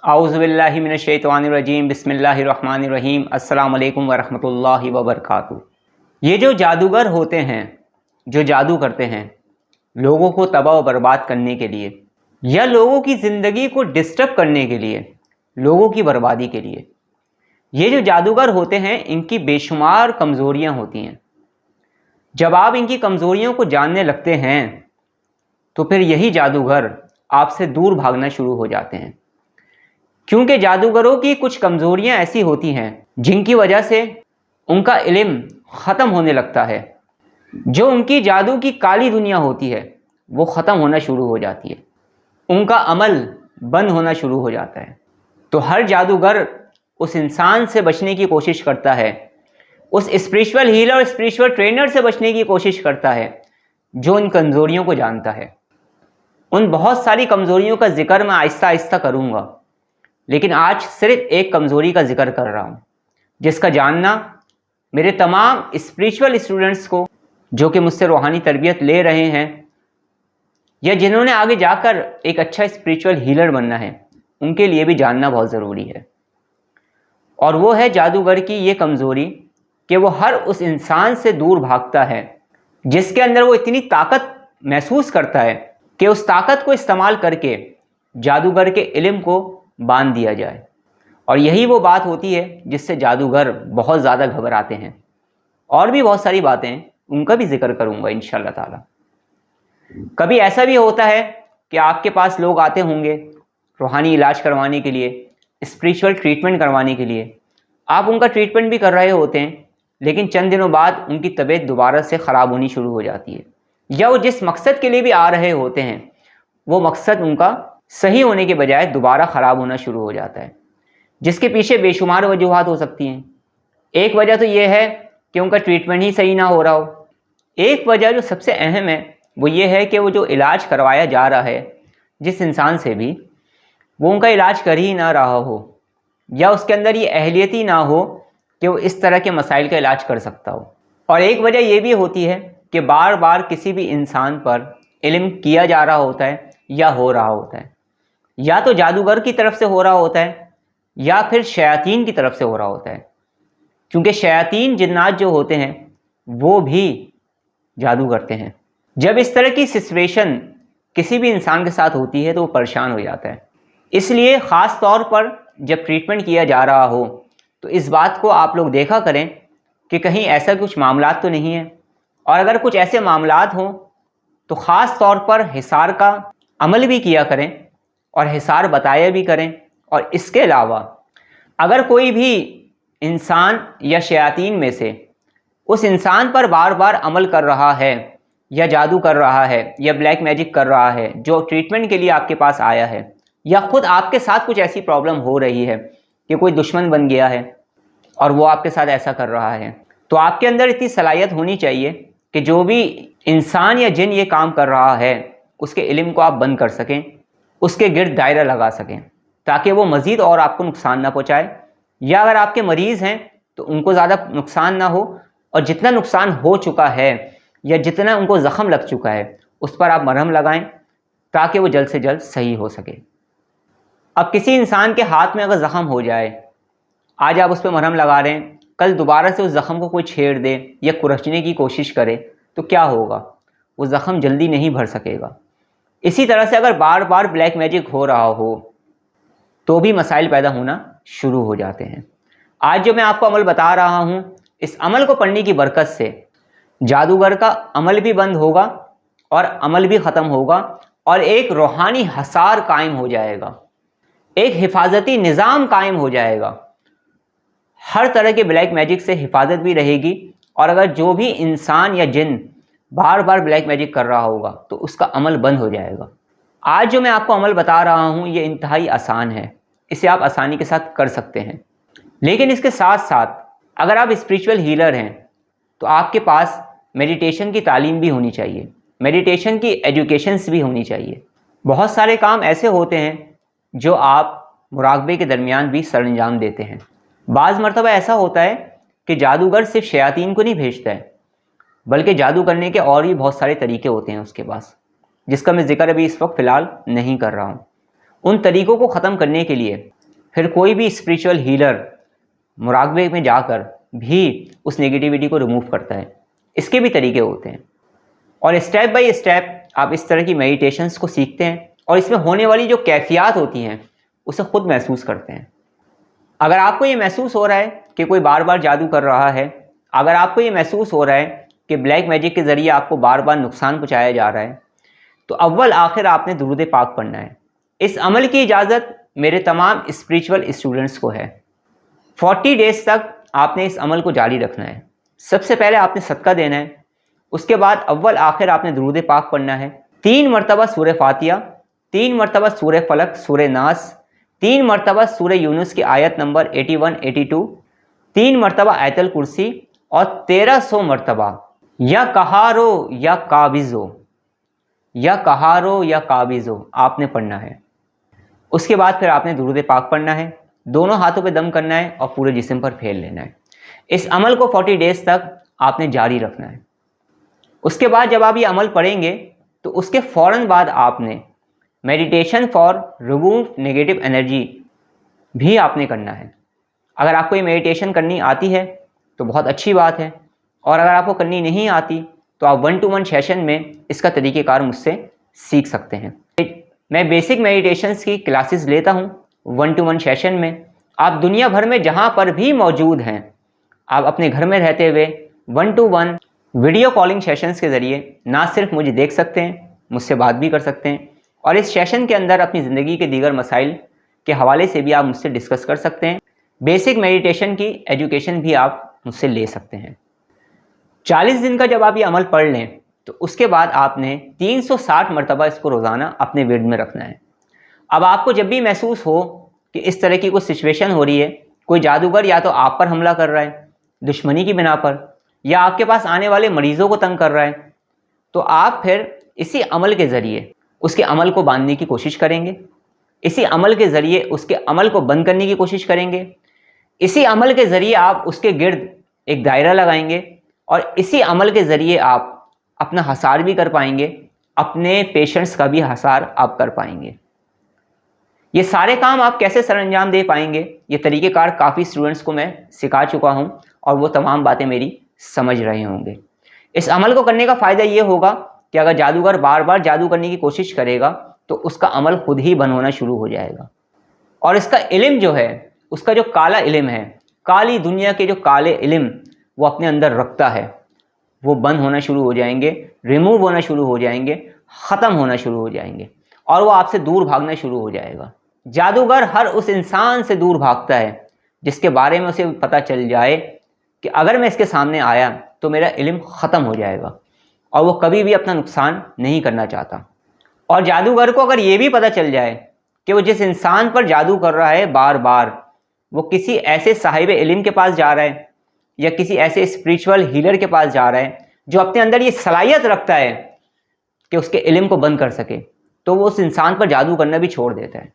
आऊज़ुबिल्लाहि मिनश्शैतानिर्रजीम बिस्मिल्लाहिर्रहमानिर्रहीम अस्सलामु अलैकुम वरहमतुल्लाहि वबरकातुहू। ये जो जादूगर होते हैं, जो जादू करते हैं लोगों को तबाह व बर्बाद करने के लिए या लोगों की ज़िंदगी को डिस्टर्ब करने के लिए, लोगों की बर्बादी के लिए, ये जो जादूगर होते हैं इनकी बेशुमार कमज़ोरियाँ होती हैं। जब आप इनकी कमज़ोरियों को जानने लगते हैं तो फिर यही जादूगर आपसे दूर भागना शुरू हो जाते हैं, क्योंकि जादूगरों की कुछ कमज़ोरियां ऐसी होती हैं जिनकी वजह से उनका इल्म ख़त्म होने लगता है। जो उनकी जादू की काली दुनिया होती है वो ख़त्म होना शुरू हो जाती है, उनका अमल बंद होना शुरू हो जाता है। तो हर जादूगर उस इंसान से बचने की कोशिश करता है, उस स्पिरिचुअल हीलर और स्पिरिचुअल ट्रेनर से बचने की कोशिश करता है जो इन कमज़ोरियों को जानता है। उन बहुत सारी कमज़ोरियों का जिक्र मैं आहिस्ता आहिस्ता करूँगा, लेकिन आज सिर्फ एक कमज़ोरी का जिक्र कर रहा हूँ जिसका जानना मेरे तमाम स्पिरिचुअल स्टूडेंट्स को, जो कि मुझसे रूहानी तरबियत ले रहे हैं या जिन्होंने आगे जाकर एक अच्छा स्पिरिचुअल हीलर बनना है, उनके लिए भी जानना बहुत ज़रूरी है। और वो है जादूगर की ये कमज़ोरी कि वो हर उस इंसान से दूर भागता है जिसके अंदर वो इतनी ताकत महसूस करता है कि उस ताकत को इस्तेमाल करके जादूगर के इल्म को बांध दिया जाए। और यही वो बात होती है जिससे जादूगर बहुत ज़्यादा घबराते हैं। और भी बहुत सारी बातें हैं, उनका भी जिक्र करूँगा इंशाअल्लाह ताला। कभी ऐसा भी होता है कि आपके पास लोग आते होंगे रूहानी इलाज करवाने के लिए, स्पिरिचुअल ट्रीटमेंट करवाने के लिए। आप उनका ट्रीटमेंट भी कर रहे होते हैं, लेकिन चंद दिनों बाद उनकी तबीयत दोबारा से ख़राब होनी शुरू हो जाती है, या वो जिस मकसद के लिए भी आ रहे होते हैं वो मकसद उनका सही होने के बजाय दोबारा ख़राब होना शुरू हो जाता है, जिसके पीछे बेशुमार वजूहात हो सकती हैं। एक वजह तो ये है कि उनका ट्रीटमेंट ही सही ना हो रहा हो। एक वजह जो सबसे अहम है वो ये है कि वो जो इलाज करवाया जा रहा है जिस इंसान से भी, वो उनका इलाज कर ही ना रहा हो, या उसके अंदर ये अहलियत ही ना हो कि वो इस तरह के मसाइल का इलाज कर सकता हो। और एक वजह ये भी होती है कि बार बार किसी भी इंसान पर इल्म किया जा रहा होता है या हो रहा होता है, या तो जादूगर की तरफ से हो रहा होता है या फिर शयातीन की तरफ से हो रहा होता है, क्योंकि शयातीन जिन्नात जो होते हैं वो भी जादू करते हैं। जब इस तरह की सिचुएशन किसी भी इंसान के साथ होती है तो वो परेशान हो जाता है। इसलिए ख़ास तौर पर जब ट्रीटमेंट किया जा रहा हो तो इस बात को आप लोग देखा करें कि कहीं ऐसा कुछ मामलात तो नहीं है, और अगर कुछ ऐसे मामलात हों तो ख़ास तौर पर हिसार का अमल भी किया करें और हिसार बताया भी करें। और इसके अलावा अगर कोई भी इंसान या शयातीन में से उस इंसान पर बार बार अमल कर रहा है या जादू कर रहा है या ब्लैक मैजिक कर रहा है, जो ट्रीटमेंट के लिए आपके पास आया है, या ख़ुद आपके साथ कुछ ऐसी प्रॉब्लम हो रही है कि कोई दुश्मन बन गया है और वो आपके साथ ऐसा कर रहा है, तो आपके अंदर इतनी सलाहियत होनी चाहिए कि जो भी इंसान या जिन ये काम कर रहा है उसके इल्म को आप बंद कर सकें, उसके गिर्द दायरा लगा सकें, ताकि वो मज़ीद और आपको नुकसान ना पहुँचाए, या अगर आपके मरीज़ हैं तो उनको ज़्यादा नुकसान ना हो, और जितना नुकसान हो चुका है या जितना उनको ज़ख़म लग चुका है उस पर आप मरहम लगाएं ताकि वो जल्द से जल्द सही हो सके। अब किसी इंसान के हाथ में अगर ज़ख़म हो जाए, आज आप उस पर मरहम लगा रहे हैं, कल दोबारा से उस ज़ख़म को कोई छेड़ दे या कुरचने की कोशिश करे तो क्या होगा? वो ज़ख़म जल्दी नहीं भर सकेगा। इसी तरह से अगर बार बार ब्लैक मैजिक हो रहा हो तो भी मसाइल पैदा होना शुरू हो जाते हैं। आज जो मैं आपको अमल बता रहा हूँ, इस अमल को पढ़ने की बरकत से जादूगर का अमल भी बंद होगा और अमल भी ख़त्म होगा, और एक रूहानी हसार कायम हो जाएगा, एक हिफाजती निज़ाम कायम हो जाएगा। हर तरह के ब्लैक मैजिक से हिफाजत भी रहेगी, और अगर जो भी इंसान या जिन बार बार ब्लैक मैजिक कर रहा होगा तो उसका अमल बंद हो जाएगा। आज जो मैं आपको अमल बता रहा हूँ ये इंतहाई आसान है, इसे आप आसानी के साथ कर सकते हैं। लेकिन इसके साथ साथ अगर आप स्पिरिचुअल हीलर हैं तो आपके पास मेडिटेशन की तालीम भी होनी चाहिए, मेडिटेशन की एजुकेशंस भी होनी चाहिए। बहुत सारे काम ऐसे होते हैं जो आप मुराकबे के दरमियान भी सरअंजाम देते हैं। बाज़ मरतबा ऐसा होता है कि जादूगर सिर्फ शयातीन को नहीं भेजता है, बल्कि जादू करने के और भी बहुत सारे तरीके होते हैं उसके पास, जिसका मैं जिक्र अभी इस वक्त फ़िलहाल नहीं कर रहा हूँ। उन तरीक़ों को ख़त्म करने के लिए फिर कोई भी स्पिरिचुअल हीलर मुराकबे में जाकर भी उस नेगेटिविटी को रिमूव करता है। इसके भी तरीके होते हैं और स्टेप बाय स्टेप आप इस तरह की मेडिटेशंस को सीखते हैं और इसमें होने वाली जो कैफियत होती हैं उसे खुद महसूस करते हैं। अगर आपको ये महसूस हो रहा है कि कोई बार बार जादू कर रहा है, अगर आपको ये महसूस हो रहा है कि ब्लैक मैजिक के ज़रिए आपको बार बार नुकसान पहुँचाया जा रहा है, तो अव्वल आखिर आपने दुरूद पाक पढ़ना है। इस अमल की इजाज़त मेरे तमाम स्पिरिचुअल स्टूडेंट्स को है। 40 डेज़ तक आपने इस अमल को जारी रखना है। सबसे पहले आपने सदका देना है, उसके बाद अव्वल आखिर आपने दुरूद पाक पढ़ना है। 3 मरतबा सूरह फातिहा, 3 मरतबा सूरह फलक, सूरह नास, 3 मरतबा सूरह यूनुस की आयत नंबर 81, 82, 3 मरतबा आयतल कुर्सी और 1300 मरतबा या कहारो या काबिज़ो, या कहारो या काबिज़ो आपने पढ़ना है। उसके बाद फिर आपने दुरूद पाक पढ़ना है, दोनों हाथों पे दम करना है और पूरे जिस्म पर फेर लेना है। इस अमल को 40 डेज़ तक आपने जारी रखना है। उसके बाद जब आप ये अमल पढ़ेंगे तो उसके फ़ौरन बाद आपने meditation for remove negative energy भी आपने करना है। अगर आपको ये मेडिटेशन करनी आती है तो बहुत अच्छी बात है, और अगर आपको करनी नहीं आती तो आप 1-to-1 सेशन में इसका तरीक़ेकार मुझसे सीख सकते हैं। मैं बेसिक मेडिटेशंस की क्लासेस लेता हूँ 1-to-1 सेशन में। आप दुनिया भर में जहाँ पर भी मौजूद हैं, आप अपने घर में रहते हुए 1-to-1 वीडियो कॉलिंग सेशंस के ज़रिए ना सिर्फ मुझे देख सकते हैं, मुझसे बात भी कर सकते हैं, और इस सेशन के अंदर अपनी ज़िंदगी के दीगर मसाइल के हवाले से भी आप मुझसे डिस्कस कर सकते हैं। बेसिक मेडिटेशन की एजुकेशन भी आप मुझसे ले सकते हैं। 40 दिन का जब आप ये अमल पढ़ लें तो उसके बाद आपने 360 मरतबा इसको रोज़ाना अपने विर्द में रखना है। अब आपको जब भी महसूस हो कि इस तरह की कोई सिचुएशन हो रही है, कोई जादूगर या तो आप पर हमला कर रहा है दुश्मनी की बिना पर, या आपके पास आने वाले मरीज़ों को तंग कर रहा है, तो आप फिर इसी अमल के ज़रिए उसके अमल को बांधने की कोशिश करेंगे, इसी अमल के ज़रिए उसके अमल को बंद करने की कोशिश करेंगे, इसी अमल के ज़रिए आप उसके गिर्द एक दायरा लगाएंगे, और इसी अमल के ज़रिए आप अपना हसार भी कर पाएंगे, अपने पेशेंट्स का भी हसार आप कर पाएंगे। ये सारे काम आप कैसे सरअंजाम दे पाएंगे, ये तरीक़ेकार काफ़ी स्टूडेंट्स को मैं सिखा चुका हूँ और वो तमाम बातें मेरी समझ रहे होंगे। इस अमल को करने का फ़ायदा ये होगा कि अगर जादूगर बार बार जादू करने की कोशिश करेगा तो उसका अमल खुद ही बंद होना शुरू हो जाएगा, और इसका इल्म जो है, उसका जो काला इल्म है, काली दुनिया के जो काले इल्म वो अपने अंदर रखता है, वो बंद होना शुरू हो जाएंगे, रिमूव होना शुरू हो जाएंगे, ख़त्म होना शुरू हो जाएंगे, और वो आपसे दूर भागना शुरू हो जाएगा। जादूगर हर उस इंसान से दूर भागता है जिसके बारे में उसे पता चल जाए कि अगर मैं इसके सामने आया तो मेरा इल्म ख़त्म हो जाएगा, और वो कभी भी अपना नुकसान नहीं करना चाहता। और जादूगर को अगर ये भी पता चल जाए कि वो जिस इंसान पर जादू कर रहा है बार बार वो किसी ऐसे साहिब इल्म के पास जा रहा है या किसी ऐसे स्पिरिचुअल हीलर के पास जा रहा है जो अपने अंदर ये सलाहियत रखता है कि उसके इल्म को बंद कर सके, तो वो उस इंसान पर जादू करना भी छोड़ देता है।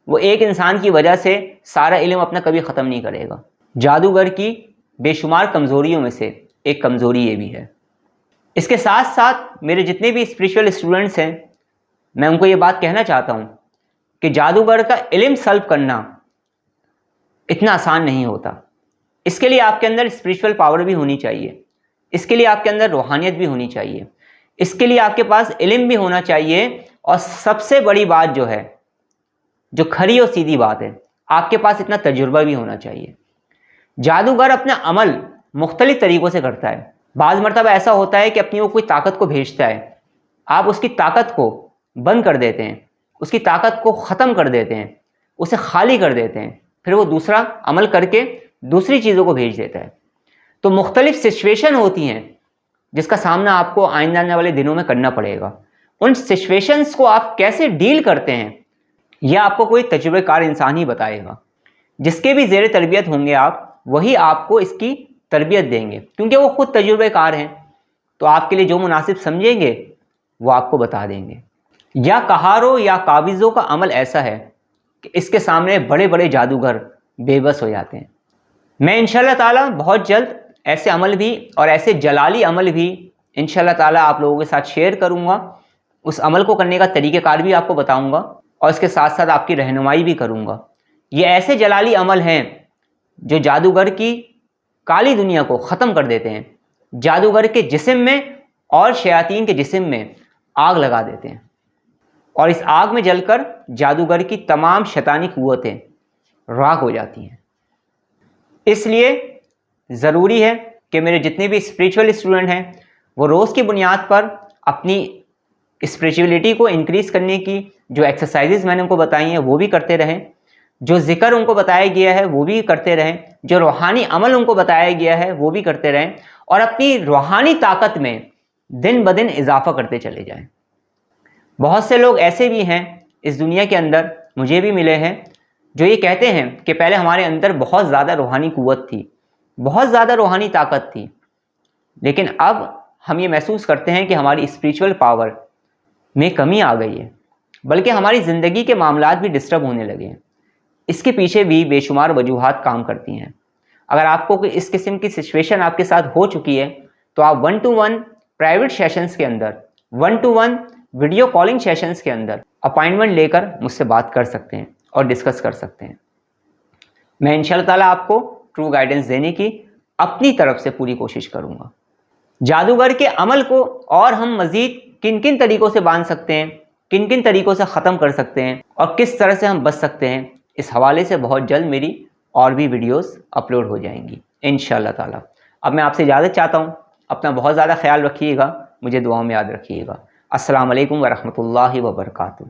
वो एक इंसान की वजह से सारा इल्म अपना कभी ख़त्म नहीं करेगा। जादूगर की बेशुमार कमज़ोरियों में से एक कमज़ोरी ये भी है। इसके साथ साथ मेरे जितने भी स्पिरिचुअल स्टूडेंट्स हैं, मैं उनको ये बात कहना चाहता हूँ कि जादूगर का इल्म सल्ब करना इतना आसान नहीं होता। इसके लिए आपके अंदर स्पिरिचुअल पावर भी होनी चाहिए, इसके लिए आपके अंदर रूहानियत भी होनी चाहिए, इसके लिए आपके पास इल्म भी होना चाहिए, और सबसे बड़ी बात जो है, जो खरी और सीधी बात है, आपके पास इतना तजुर्बा भी होना चाहिए। जादूगर अपना अमल मुख्तलिफ तरीक़ों से करता है। बाज़ मरतबा ऐसा होता है कि अपनी वो कोई ताकत को भेजता है, आप उसकी ताकत को बंद कर देते हैं, उसकी ताकत को ख़त्म कर देते हैं, उसे खाली कर देते हैं, फिर वो दूसरा अमल करके दूसरी चीज़ों को भेज देता है। तो मुख्तलिफ सिचुएशन होती हैं जिसका सामना आपको आइंदा आने वाले दिनों में करना पड़ेगा। उन सिचुएशंस को आप कैसे डील करते हैं यह आपको कोई तजुर्बेकार इंसान ही बताएगा। जिसके भी ज़ेर तरबियत होंगे आप, वही आपको इसकी तरबियत देंगे, क्योंकि वो खुद तजुर्बेकार हैं। तो आपके लिए जो मुनासिब समझेंगे वो आपको बता देंगे। या कहारो या काबिज़ों का अमल ऐसा है कि इसके सामने बड़े बड़े जादूगर बेबस हो जाते हैं। मैं इंशाअल्लाह ताला बहुत जल्द ऐसे अमल भी और ऐसे जलाली अमल भी इंशाअल्लाह ताला आप लोगों के साथ शेयर करूँगा। उस अमल को करने का तरीक़ेकार भी आपको बताऊँगा, और इसके साथ साथ आपकी रहनुमाई भी करूँगा یہ ایسے جلالی عمل ہیں جو جادوگر کی کالی دنیا کو ختم کر دیتے ہیں، جادوگر کے جسم میں اور شیاطین کے جسم میں آگ لگا دیتے ہیں، اور اس آگ میں جل کر جادوگر کی تمام شیطانی قوتیں راکھ ہو جاتی ہیں۔ اس لیے ضروری ہے کہ میرے جتنے بھی اسپریچول اسٹوڈنٹ ہیں وہ روز کی بنیاد پر اپنی اسپریچولیٹی کو انکریز کرنے کی جو ایکسرسائزز میں نے ان کو بتائی ہیں وہ بھی کرتے رہیں، جو ذکر ان کو بتایا گیا ہے وہ بھی کرتے رہیں، جو روحانی عمل ان کو بتایا گیا ہے وہ بھی کرتے رہیں، اور اپنی روحانی طاقت میں دن بدن اضافہ کرتے چلے جائیں۔ بہت سے لوگ ایسے بھی ہیں اس دنیا کے اندر، مجھے بھی ملے ہیں، جو یہ کہتے ہیں کہ پہلے ہمارے اندر بہت زیادہ روحانی قوت تھی، بہت زیادہ روحانی طاقت تھی، لیکن اب ہم یہ محسوس کرتے ہیں کہ ہماری اسپریچول پاور میں کمی آ گئی ہے، بلکہ ہماری زندگی کے معاملات بھی ڈسٹرب ہونے لگے ہیں۔ اس کے پیچھے بھی بے شمار وجوہات کام کرتی ہیں۔ اگر آپ کو اس قسم کی سچویشن آپ کے ساتھ ہو چکی ہے تو آپ 1-to-1 پرائیویٹ سیشنز کے اندر، 1-to-1 ویڈیو کالنگ سیشنز کے اندر اپائنٹمنٹ لے کر مجھ سے بات کر سکتے ہیں اور ڈسکس کر سکتے ہیں۔ میں انشاءاللہ تعالیٰ آپ کو ٹرو گائیڈنس دینے کی اپنی طرف سے پوری کوشش کروں گا۔ جادوگر کے عمل کو اور ہم مزید کن کن طریقوں سے باندھ سکتے ہیں، کن کن طریقوں سے ختم کر سکتے ہیں، اور کس طرح سے ہم بچ سکتے ہیں، اس حوالے سے بہت جلد میری اور بھی ویڈیوز اپلوڈ ہو جائیں گی انشاءاللہ تعالیٰ۔ اب میں آپ سے اجازت چاہتا ہوں، اپنا بہت زیادہ خیال رکھیے گا، مجھے دعاؤں میں یاد رکھیے گا۔ السلام علیکم ورحمۃ اللہ وبرکاتہ۔